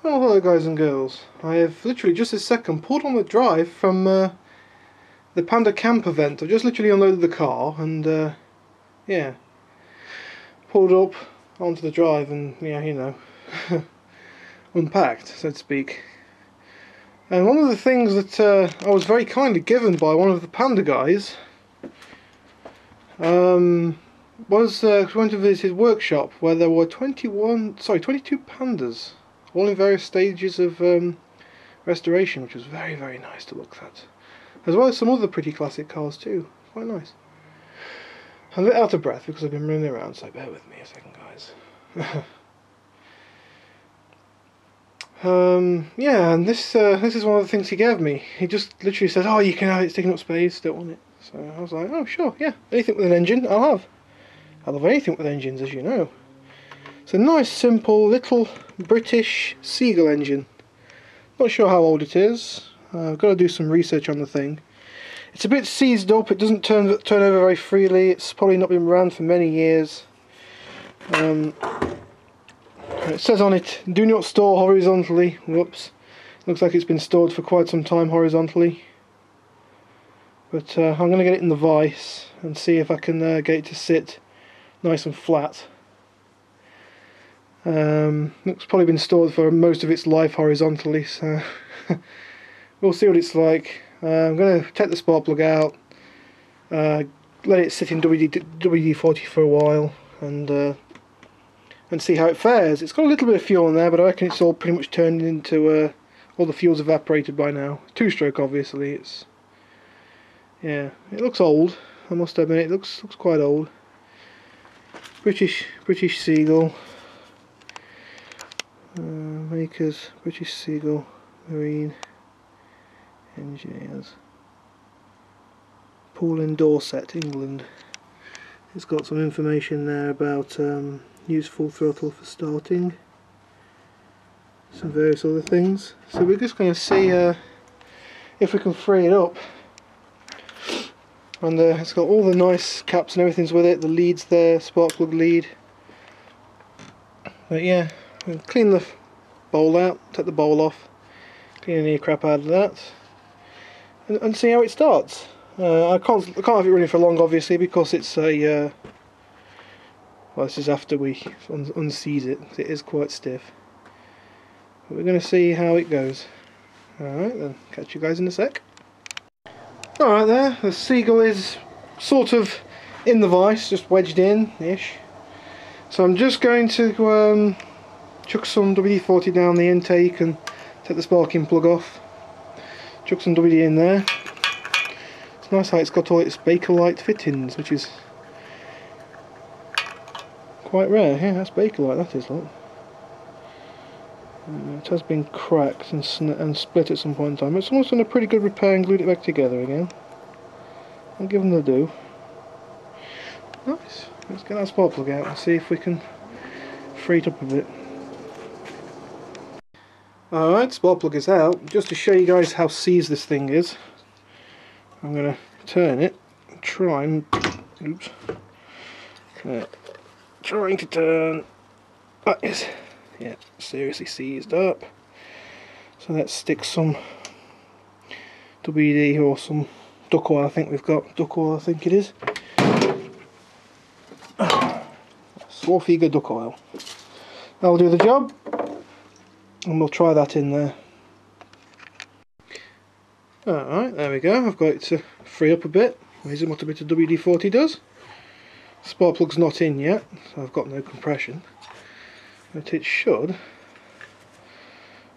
Oh, hello guys and girls. I have literally just this second pulled on the drive from the Panda camp event. I've just literally unloaded the car and yeah, pulled up onto the drive and yeah, you know, unpacked, so to speak. And one of the things that I was very kindly given by one of the Panda guys was we went to visit his workshop where there were 22 pandas, all in various stages of restoration, which was very, very nice to look at, as well as some other pretty classic cars too. Quite nice. I'm a bit out of breath because I've been running around, so bear with me a second, guys. Yeah, and this is one of the things he gave me. He just literally said, "Oh, you can have it. It's taking up space. Don't want it." So I was like, "Oh, sure, yeah. Anything with an engine, I'll have. I love anything with engines, as you know." It's a nice, simple, little British Segull engine. Not sure how old it is. I've got to do some research on the thing. It's a bit seized up. It doesn't turn over very freely. It's probably not been ran for many years. It says on it, "Do not store horizontally." Whoops. Looks like it's been stored for quite some time horizontally. But I'm going to get it in the vise and see if I can get it to sit nice and flat. It's probably been stored for most of its life horizontally, so we'll see what it's like. I'm going to take the spark plug out, let it sit in WD-40 for a while, and see how it fares. It's got a little bit of fuel in there, but I reckon it's all pretty much turned into all the fuel's evaporated by now. Two-stroke, obviously. It's, yeah, it looks old. I must admit, it looks quite old. British Segull. Makers, British Segull Marine Engineers. Poole in Dorset, England. It's got some information there about use full throttle for starting. Some various other things. So we're just going to see if we can free it up. And it's got all the nice caps and everything's with it. The leads there, spark plug lead. But yeah, we'll clean the bowl out, take the bowl off, clean any crap out of that, and see how it starts. I can't have it running for long, obviously, because it's a well, this is after we unseize it. It is quite stiff. But we're going to see how it goes. Alright then, catch you guys in a sec. Alright there, the Segull is sort of in the vise, just wedged in-ish. So I'm just going to chuck some WD-40 down the intake and take the sparking plug off. Chuck some WD in there. It's nice how it's got all its Bakelite fittings, which is quite rare. Yeah, that's Bakelite, that is, look. It has been cracked and split at some point in time, but someone's done a pretty good repair and glued it back together again. I'll give them the do. Nice. Let's get that spark plug out and see if we can free it up a bit. Alright, spark plug is out. Just to show you guys how seized this thing is, I'm going to turn it and try and... oops. Trying to turn... that is... yeah, seriously seized up. So let's stick some WD or some duck oil. I think we've got duck oil, I think it is. Swarfiga duck oil. That'll do the job, and we'll try that in there. Alright, there we go. I've got it to free up a bit. Amazing what a bit of WD-40 does. Spark plug's not in yet, so I've got no compression. But it should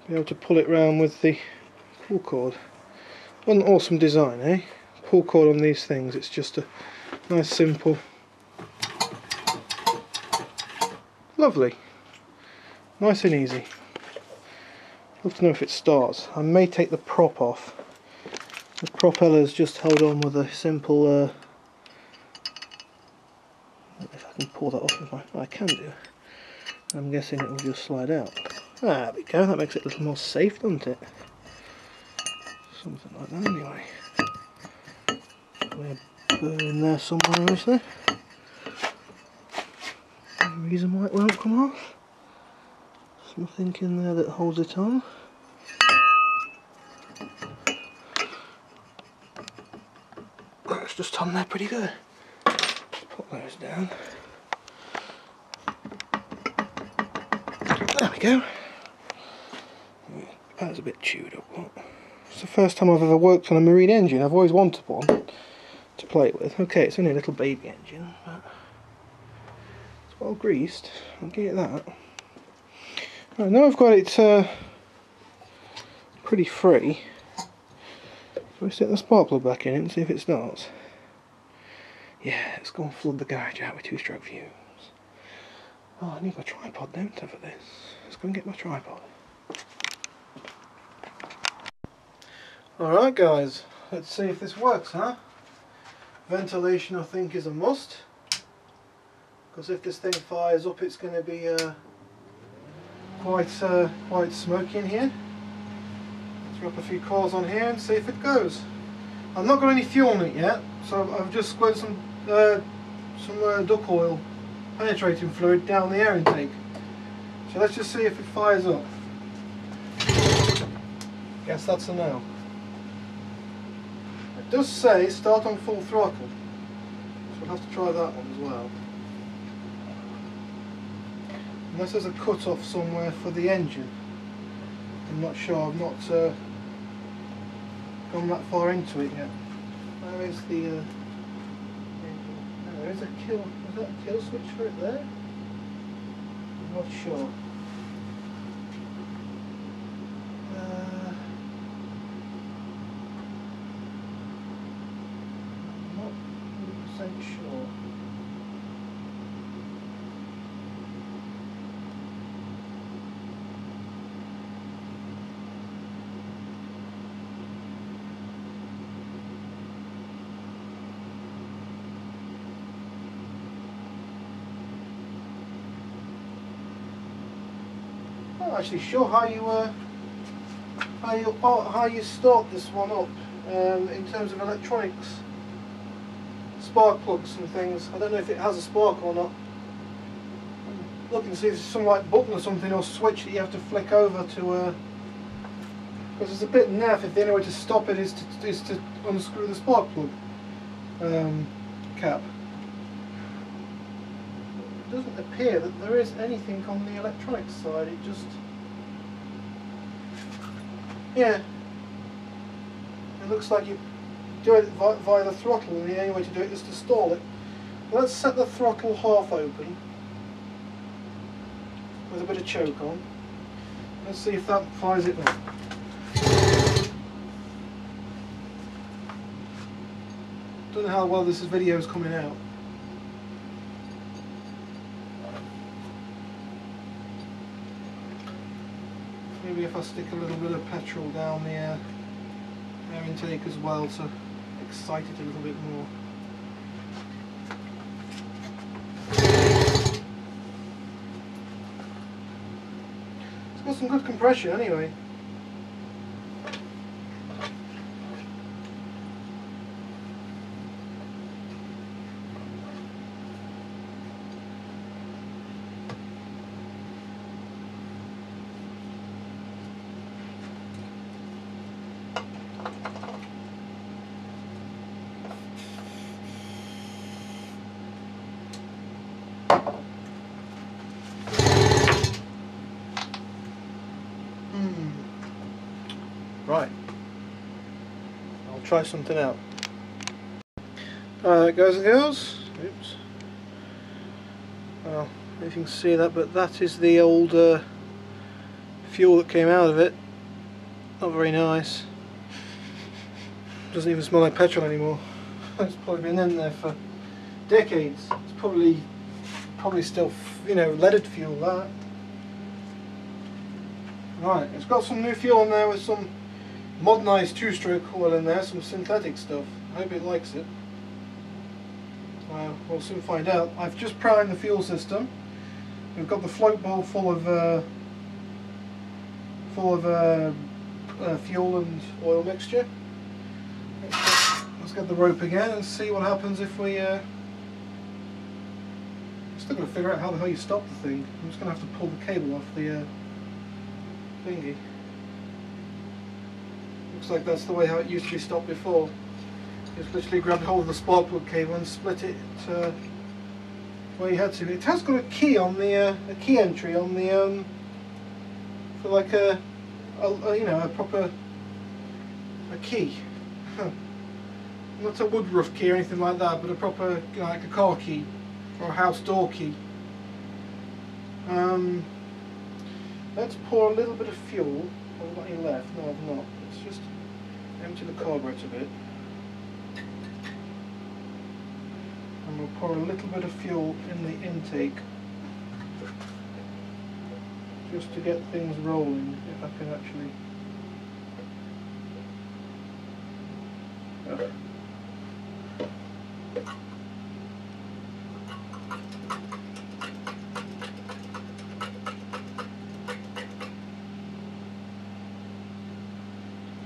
be able to pull it round with the pull cord. What an awesome design, eh? Pull cord on these things, it's just a nice simple, lovely, nice and easy. Love to know if it starts. I may take the prop off. The propeller's just held on with a simple if I can pull that off, I can do. I'm guessing it will just slide out. There we go, that makes it a little more safe, doesn't it? Something like that anyway. We're burning there somewhere, is there? Any reason why it won't come off? Something in there that holds it on. That's just on there pretty good. Put those down. There we go. That's a bit chewed up. It's the first time I've ever worked on a marine engine. I've always wanted one to play with. Okay, it's only a little baby engine, but it's well greased. I'll give it that. Right, now I've got it pretty free. So we stick the spark plug back in it and see if it starts. Yeah, let's go and flood the garage out with 2-stroke fumes. Oh, I need my tripod, don't I, for this? Let's go and get my tripod. Alright guys, let's see if this works, huh? Ventilation I think is a must, because if this thing fires up it's going to be quite smoky in here. Let's drop a few coils on here and see if it goes. I've not got any fuel in it yet, so I've just squirted some duck oil, penetrating fluid down the air intake. So let's just see if it fires up. Guess that's a no. It does say start on full throttle, so we'll have to try that one as well. Unless there's a cut-off somewhere for the engine. I'm not sure, I've not gone that far into it yet. Where is the engine? Oh, there is a kill, is that a kill switch for it there? I'm not sure. Sure. I'm not actually sure how you start this one up in terms of electronics. Spark plugs and things. I don't know if it has a spark or not. I'm looking to see if there's some like button or something or switch that you have to flick over to because it's a bit naff if the only way to stop it is to unscrew the spark plug cap. It doesn't appear that there is anything on the electronics side, it just, yeah, it looks like you do it via the throttle, and the only way to do it is to stall it. Let's set the throttle half open with a bit of choke on. Let's see if that fires it up. Don't know how well this video is coming out. Maybe if I stick a little bit of petrol down the air intake as well to excite it a little bit more. It's got some good compression anyway. Right, I'll try something out. Alright guys and girls, oops. Well, I don't know if you can see that, but that is the old fuel that came out of it. Not very nice. Doesn't even smell like petrol anymore. It's probably been in there for decades. It's probably still, you know, leaded fuel, that. Right, it's got some new fuel in there with some modernised 2-stroke oil in there, some synthetic stuff. I hope it likes it. We'll soon find out. I've just primed the fuel system. We've got the float bowl full of fuel and oil mixture. Let's get the rope again and see what happens if we. Still got to figure out how the hell you stop the thing. I'm just going to have to pull the cable off the thingy. Looks like that's the way how it used to be stopped before. Just literally grabbed hold of the spark plug cable and split it where you had to. It has got a key on the a key entry on the for like a you know, a proper key. Not a woodruff key or anything like that, but a proper, you know, like a car key or a house door key. Let's pour a little bit of fuel. Have I got any left? No, I've not. Let's just empty the carburetor a bit. And we'll pour a little bit of fuel in the intake just to get things rolling, if I can actually. Oh.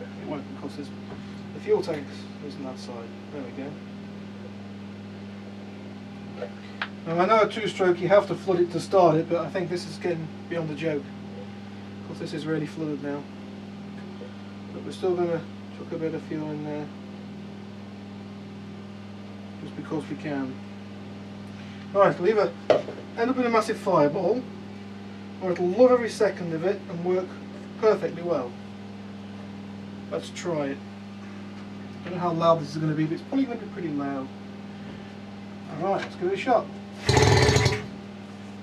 It won't, because the fuel tank is on that side. There we go. Now I know a two-stroke you have to flood it to start it, but I think this is getting beyond the joke, because this is really flooded now. But we're still going to chuck a bit of fuel in there, just because we can. Right, it'll either end up in a massive fireball, or it'll love every second of it and work perfectly well. Let's try it. I don't know how loud this is going to be, but it's probably going to be pretty loud. Alright, let's give it a shot.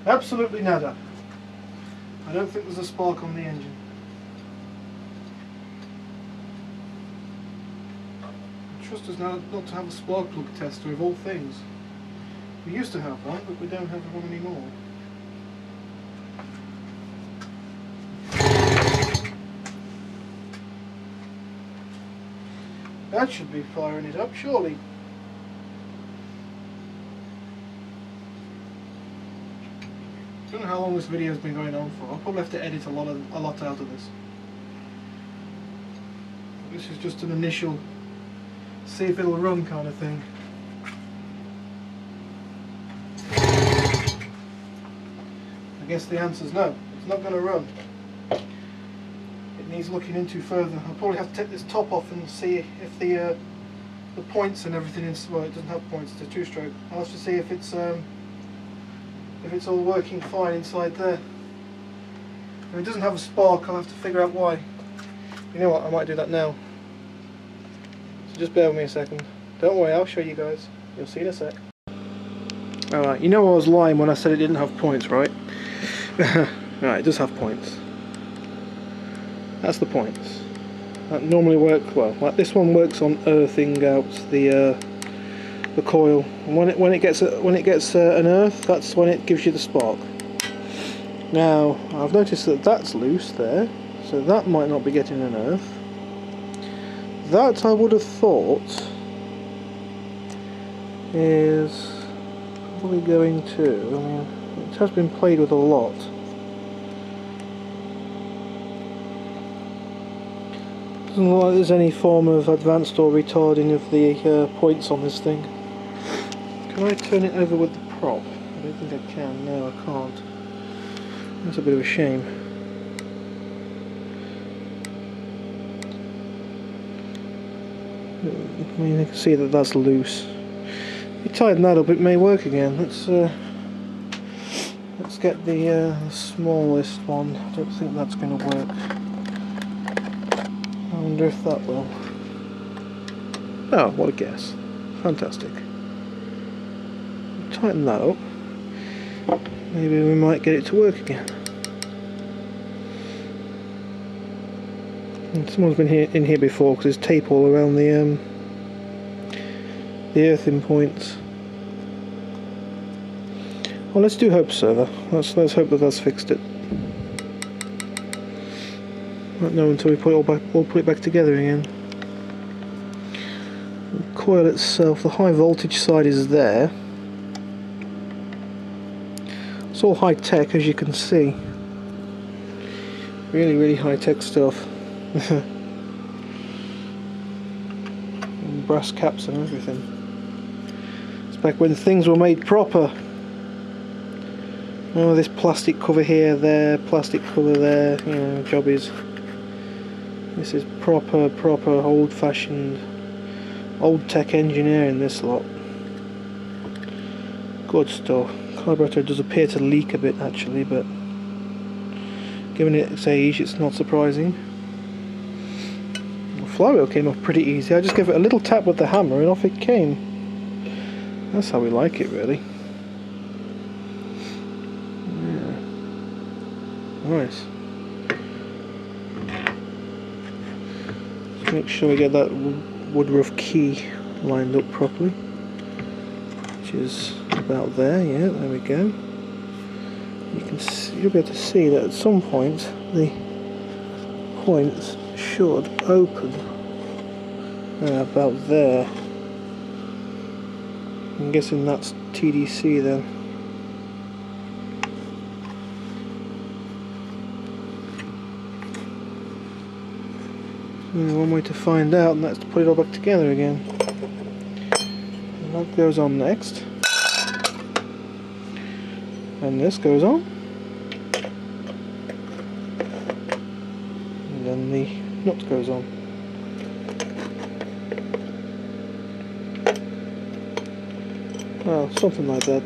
Absolutely nada. I don't think there's a spark on the engine. I trust us now not to have a spark plug tester of all things. We used to have one, but we don't have one anymore. That should be firing it up, surely. I don't know how long this video has been going on for. I'll probably have to edit a lot out of this. This is just an initial see if it'll run kind of thing. I guess the answer is no. It's not going to run. It needs looking into further. I'll probably have to take this top off and see if the points and everything is, well, it doesn't have points, it's a two-stroke. I'll have to see if it's all working fine inside there. If it doesn't have a spark, I'll have to figure out why. You know what, I might do that now. So just bear with me a second. Don't worry, I'll show you guys. You'll see in a sec. Alright, you know I was lying when I said it didn't have points, right? Alright, it does have points. That's the points. That normally works well. Like this one works on earthing out the coil. And when it gets an earth, that's when it gives you the spark. Now I've noticed that that's loose there, so that might not be getting an earth. That I would have thought is probably going to. I mean, it has been played with a lot. Doesn't look like there's any form of advanced or retarding of the points on this thing. Can I turn it over with the prop? I don't think I can. No, I can't. That's a bit of a shame. I mean, you can see that that's loose. If you tighten that up, it may work again. Let's get the smallest one. I don't think that's going to work. I wonder if that will. Oh, what a guess. Fantastic. Tighten that up. Maybe we might get it to work again. And someone's been in here before because there's tape all around the earthing points. Well, let's do hope so. Let's hope that that's fixed it. Won't know until we put it all back. We'll put it back together again. The coil itself, the high voltage side is there. It's all high tech, as you can see. Really, really high tech stuff. And brass caps and everything. It's back when things were made proper. Oh, this plastic cover here, there, plastic cover there, you know, job is. This is proper old-fashioned, old tech engineering, this lot. Good stuff. Carburetor does appear to leak a bit actually, but given its age it's not surprising. The flywheel came off pretty easy. I just gave it a little tap with the hammer and off it came. That's how we like it, really. Yeah. Nice. Make sure we get that woodruff key lined up properly, which is about there. Yeah, there we go. You can see, you'll be able to see that at some point the points should open about there. I'm guessing that's TDC then. Only one way to find out, and that's to put it all back together again. And that goes on next. And this goes on. And then the nut goes on. Well, something like that.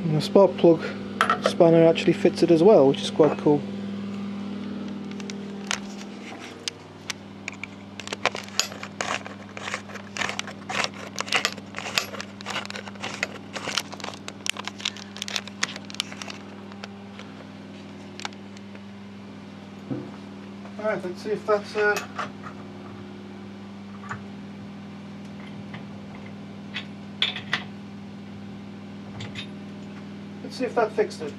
And the spark plug spanner actually fits it as well, which is quite cool. Alright, let's see if that's let's see if that fixed it.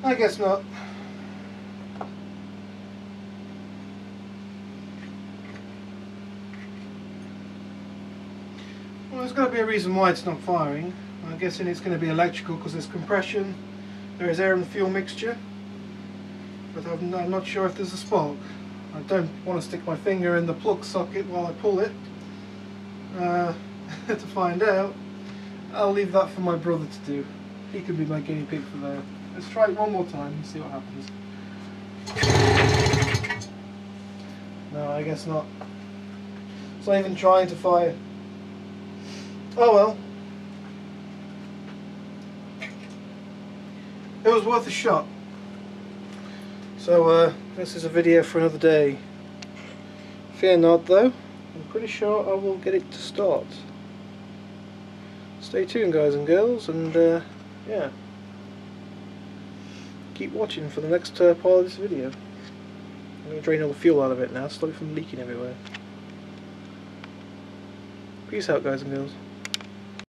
I guess not. Well, there's got to be a reason why it's not firing. I'm guessing it's going to be electrical because there's compression, there is air and fuel mixture, but I'm not sure if there's a spark. I don't want to stick my finger in the plug socket while I pull it to find out. I'll leave that for my brother to do. He could be my guinea pig for that. Let's try it one more time and see what happens. No, I guess not. It's not even trying to fire. Oh well. It was worth a shot. So this is a video for another day. Fear not though, I'm pretty sure I will get it to start. Stay tuned guys and girls, and yeah. Keep watching for the next part of this video. I'm going to drain all the fuel out of it now, stop it from leaking everywhere. Peace out guys and girls.